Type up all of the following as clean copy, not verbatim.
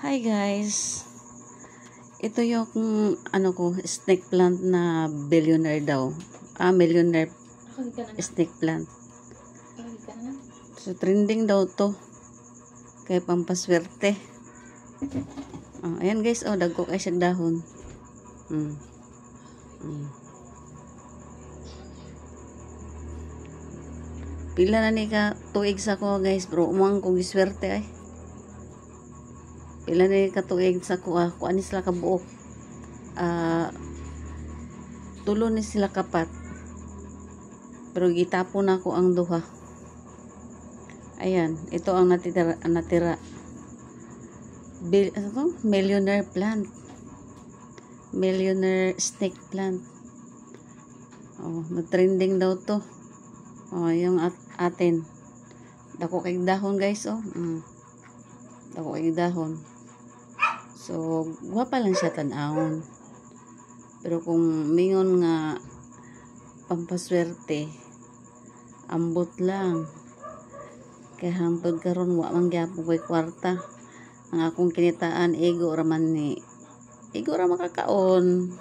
Hi guys, ito yung snake plant na billionaire daw. Millionaire snake plant. So trending daw to kay pampaswerte. Ayan guys, dagko kay siyang dahon. Pila na ni ka tuig sa ko guys, bro, umang kong giswerte ay. Pila na katuig sa kuha ni sila kabuok. Tulo ni sila kapat, pero gitapon ako ang duha. Ayan, ito ang natira. Millionaire plant, millionaire snake plant. Nag-trending daw to. Yung atin dako kay dahon guys. Dako kay dahon. So, guwapa lang siya tan-awon. Pero kung mingon nga pampaswerte, ambot lang. Kaya hangtod karon wa man gyapon ko'y kwarta. Ang akong kinitaan, ego ra makakaon.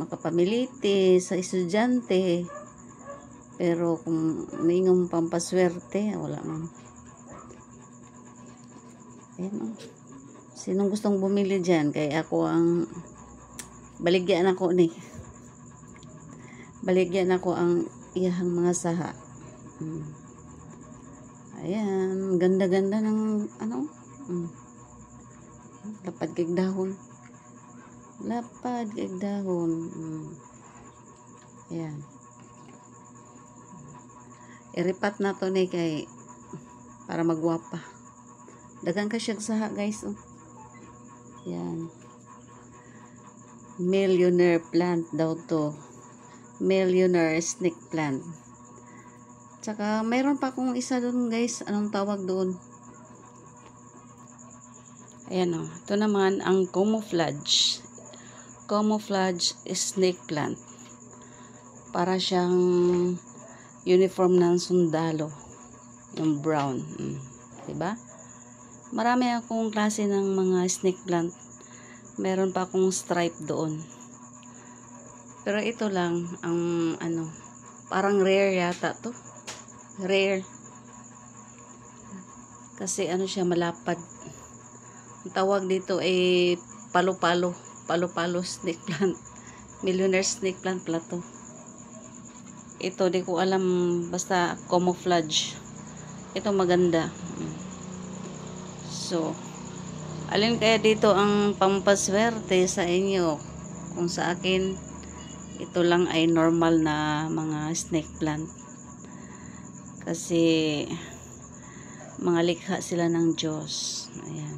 Makapamiliti sa estudyante. Pero kung mingon pampaswerte, wala man. Ayan. Sinong gustong bumili dyan? Kaya ako ang baligyan ako ang iyahang mga saha. Ayan, ganda-ganda ng lapad kay dahon. Ayan. Iripat na to ni kay para magwapa. Dagang ka siyang saha guys. Yan. Millionaire plant daw to. Millionaire snake plant. Tsaka mayroon pa akong isa doon guys. Anong tawag doon? Ayan ito naman ang camouflage. Camouflage snake plant. Para siyang uniform ng sundalo. Yung brown. Diba? Marami akong klase ng mga snake plant. Meron pa akong stripe doon. Pero ito lang ang parang rare yata to. Rare. Kasi siya malapad. Ang tawag dito ay palo-palo. Palo-palo snake plant. Millionaire snake plant pala to. Ito di ko alam, basta camouflage. Ito maganda. So, alin kaya dito ang pampaswerte sa inyo? Kung sa akin, ito lang ay normal na mga snake plant. Kasi, mga likha sila ng Diyos. Ayan.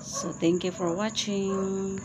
So, thank you for watching.